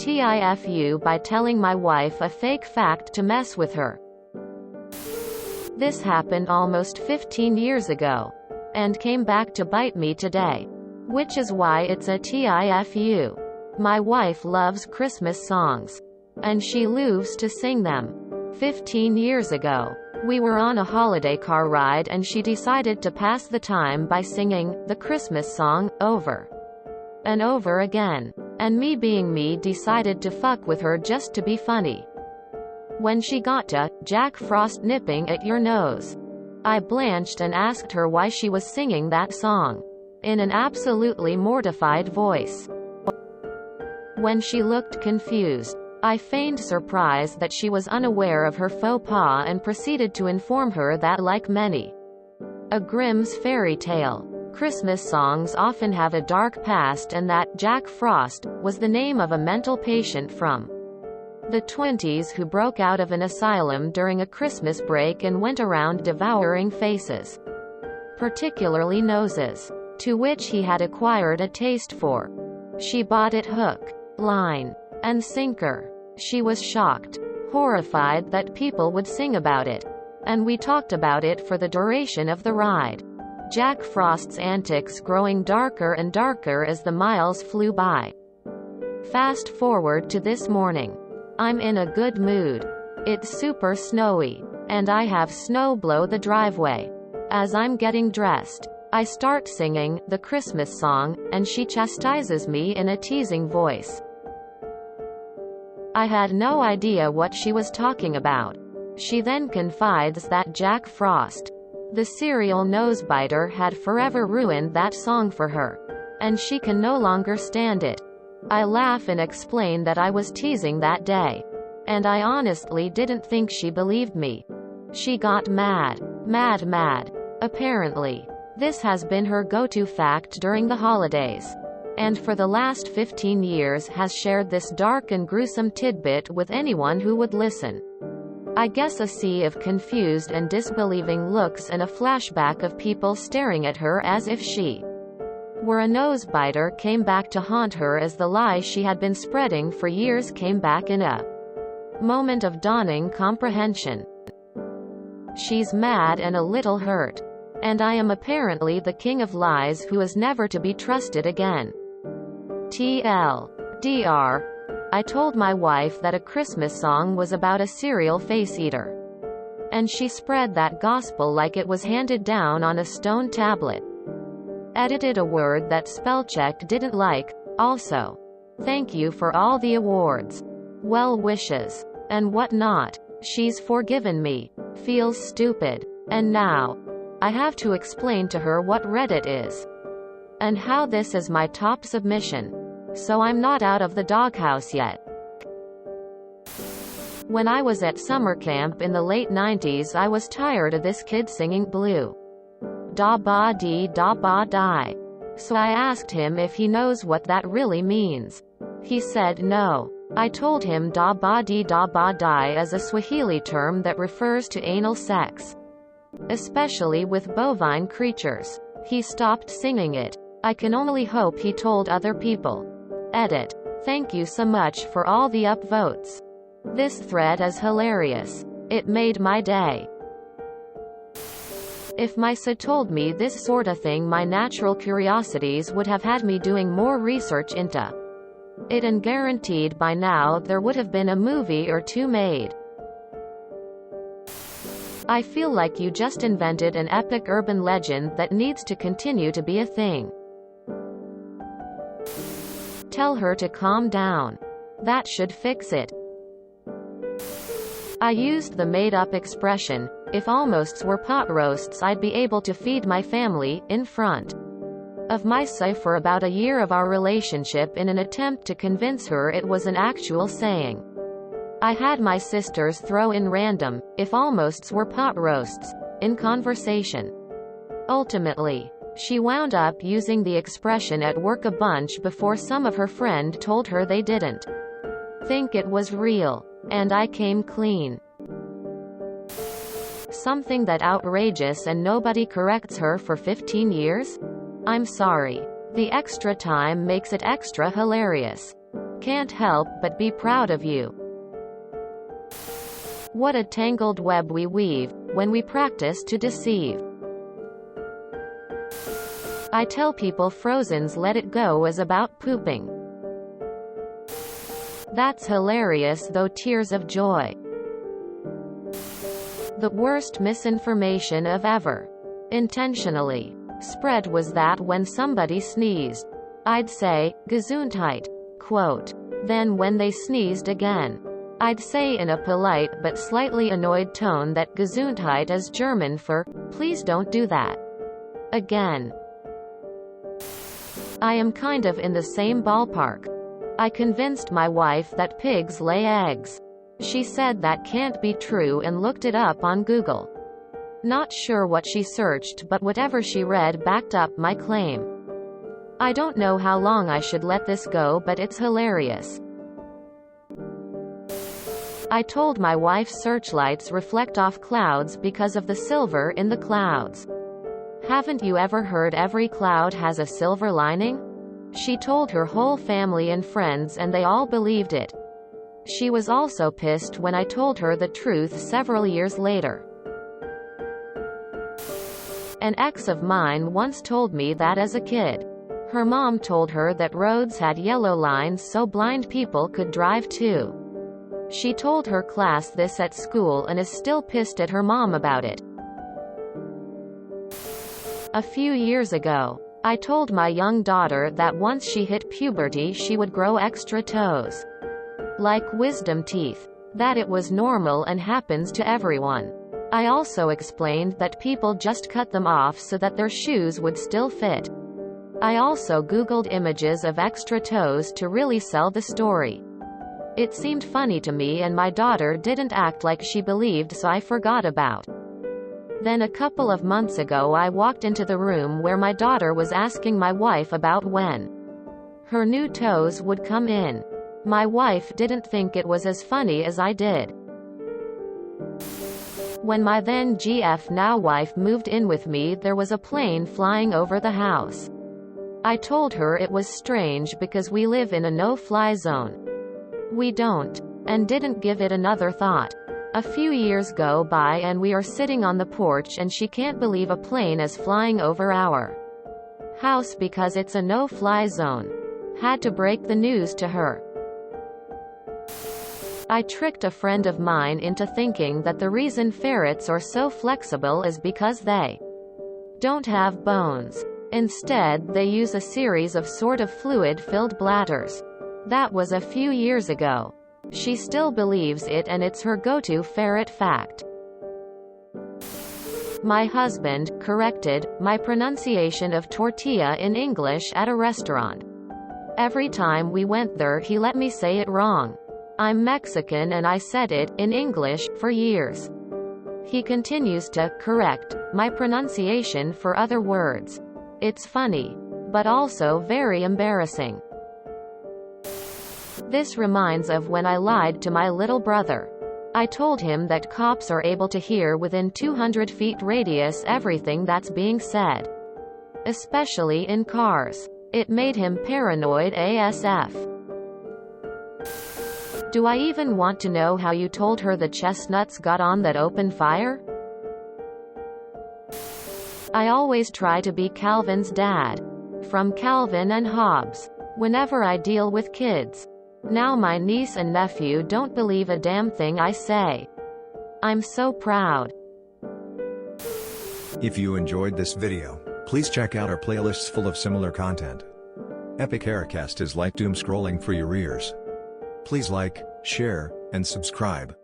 TIFU by telling my wife a fake fact to mess with her. This happened almost 15 years ago. And came back to bite me today. Which is why it's a TIFU. My wife loves Christmas songs. And she loves to sing them. 15 years ago, we were on a holiday car ride and she decided to pass the time by singing the Christmas song over and over again. And me being me decided to fuck with her just to be funny. When she got to Jack Frost nipping at your nose, I blanched and asked her why she was singing that song in an absolutely mortified voice. When she looked confused, I feigned surprise that she was unaware of her faux pas and proceeded to inform her that, like many a Grimm's fairy tale, Christmas songs often have a dark past and that Jack Frost was the name of a mental patient from the 20s who broke out of an asylum during a Christmas break and went around devouring faces, particularly noses, to which he had acquired a taste for. She bought it hook, line, and sinker. She was shocked, horrified that people would sing about it. And we talked about it for the duration of the ride. Jack Frost's antics growing darker and darker as the miles flew by. Fast forward to this morning. I'm in a good mood. It's super snowy, and I have snow blow the driveway. As I'm getting dressed, I start singing the Christmas song, and she chastises me in a teasing voice. I had no idea what she was talking about. She then confides that Jack Frost, the serial nosebiter, had forever ruined that song for her, and she can no longer stand it. I laugh and explain that I was teasing that day. And I honestly didn't think she believed me. She got mad. Mad. Apparently, this has been her go-to fact during the holidays. And for the last 15 years has shared this dark and gruesome tidbit with anyone who would listen. I guess a sea of confused and disbelieving looks and a flashback of people staring at her as if she were a nosebiter came back to haunt her as the lie she had been spreading for years came back in a moment of dawning comprehension. She's mad and a little hurt. And I am apparently the king of lies who is never to be trusted again. TLDR. I told my wife that a Christmas song was about a serial face-eater. And she spread that gospel like it was handed down on a stone tablet. Edited a word that spellcheck didn't like. Also, thank you for all the awards, well wishes, and whatnot. She's forgiven me. Feels stupid. And now, I have to explain to her what Reddit is. And how this is my top submission. So I'm not out of the doghouse yet. When I was at summer camp in the late 90s, I was tired of this kid singing blue da ba dee da ba die. So I asked him if he knows what that really means. He said no. I told him da ba dee da ba die is a Swahili term that refers to anal sex, especially with bovine creatures. He stopped singing it. I can only hope he told other people. Edit. Thank you so much for all the upvotes. This thread is hilarious. It made my day. If my sa told me this sorta thing, my natural curiosities would have had me doing more research into it, and guaranteed by now there would have been a movie or two made. I feel like you just invented an epic urban legend that needs to continue to be a thing. Tell her to calm down. That should fix it. I used the made-up expression, if almosts were pot roasts I'd be able to feed my family, in front of my sa for about a year of our relationship in an attempt to convince her it was an actual saying. I had my sisters throw in random, if almosts were pot roasts, in conversation. Ultimately, she wound up using the expression at work a bunch before some of her friend told her they didn't think it was real. And I came clean. Something that outrageous and nobody corrects her for 15 years? I'm sorry. The extra time makes it extra hilarious. Can't help but be proud of you. What a tangled web we weave, when we practice to deceive. I tell people Frozen's Let It Go is about pooping. That's hilarious, though tears of joy. The worst misinformation of ever intentionally spread was that when somebody sneezed, I'd say, Gesundheit, quote. Then when they sneezed again, I'd say in a polite but slightly annoyed tone that Gesundheit is German for, please don't do that again. I am kind of in the same ballpark. I convinced my wife that pigs lay eggs. She said that can't be true and looked it up on Google. Not sure what she searched, but whatever she read backed up my claim. I don't know how long I should let this go, but it's hilarious. I told my wife searchlights reflect off clouds because of the silver in the clouds. Haven't you ever heard every cloud has a silver lining? She told her whole family and friends and they all believed it. She was also pissed when I told her the truth several years later. An ex of mine once told me that as a kid, her mom told her that roads had yellow lines so blind people could drive too. She told her class this at school and is still pissed at her mom about it. A few years ago, I told my young daughter that once she hit puberty she would grow extra toes, like wisdom teeth, that it was normal and happens to everyone. I also explained that people just cut them off so that their shoes would still fit. I also Googled images of extra toes to really sell the story. It seemed funny to me and my daughter didn't act like she believed, so I forgot about. Then a couple of months ago I walked into the room where my daughter was asking my wife about when her new toes would come in. My wife didn't think it was as funny as I did. When my then GF now wife moved in with me, there was a plane flying over the house. I told her it was strange because we live in a no-fly zone. We don't, and didn't give it another thought. A few years go by and we are sitting on the porch and she can't believe a plane is flying over our house because it's a no-fly zone. Had to break the news to her. I tricked a friend of mine into thinking that the reason ferrets are so flexible is because they don't have bones. Instead, they use a series of sort of fluid-filled bladders. That was a few years ago. She still believes it and it's her go-to ferret fact. My husband corrected my pronunciation of tortilla in English at a restaurant. Every time we went there he let me say it wrong. I'm Mexican and I said it in English for years. He continues to correct my pronunciation for other words. It's funny, but also very embarrassing. This reminds of when I lied to my little brother. I told him that cops are able to hear within 200 feet radius everything that's being said, especially in cars. It made him paranoid ASF. Do I even want to know how you told her the chestnuts got on that open fire? I always try to be Calvin's dad. From Calvin and Hobbes. Whenever I deal with kids. Now my niece and nephew don't believe a damn thing I say. I'm so proud. If you enjoyed this video, please check out our playlists full of similar content. Epic Haircast is like doom scrolling for your ears. Please like, share, and subscribe.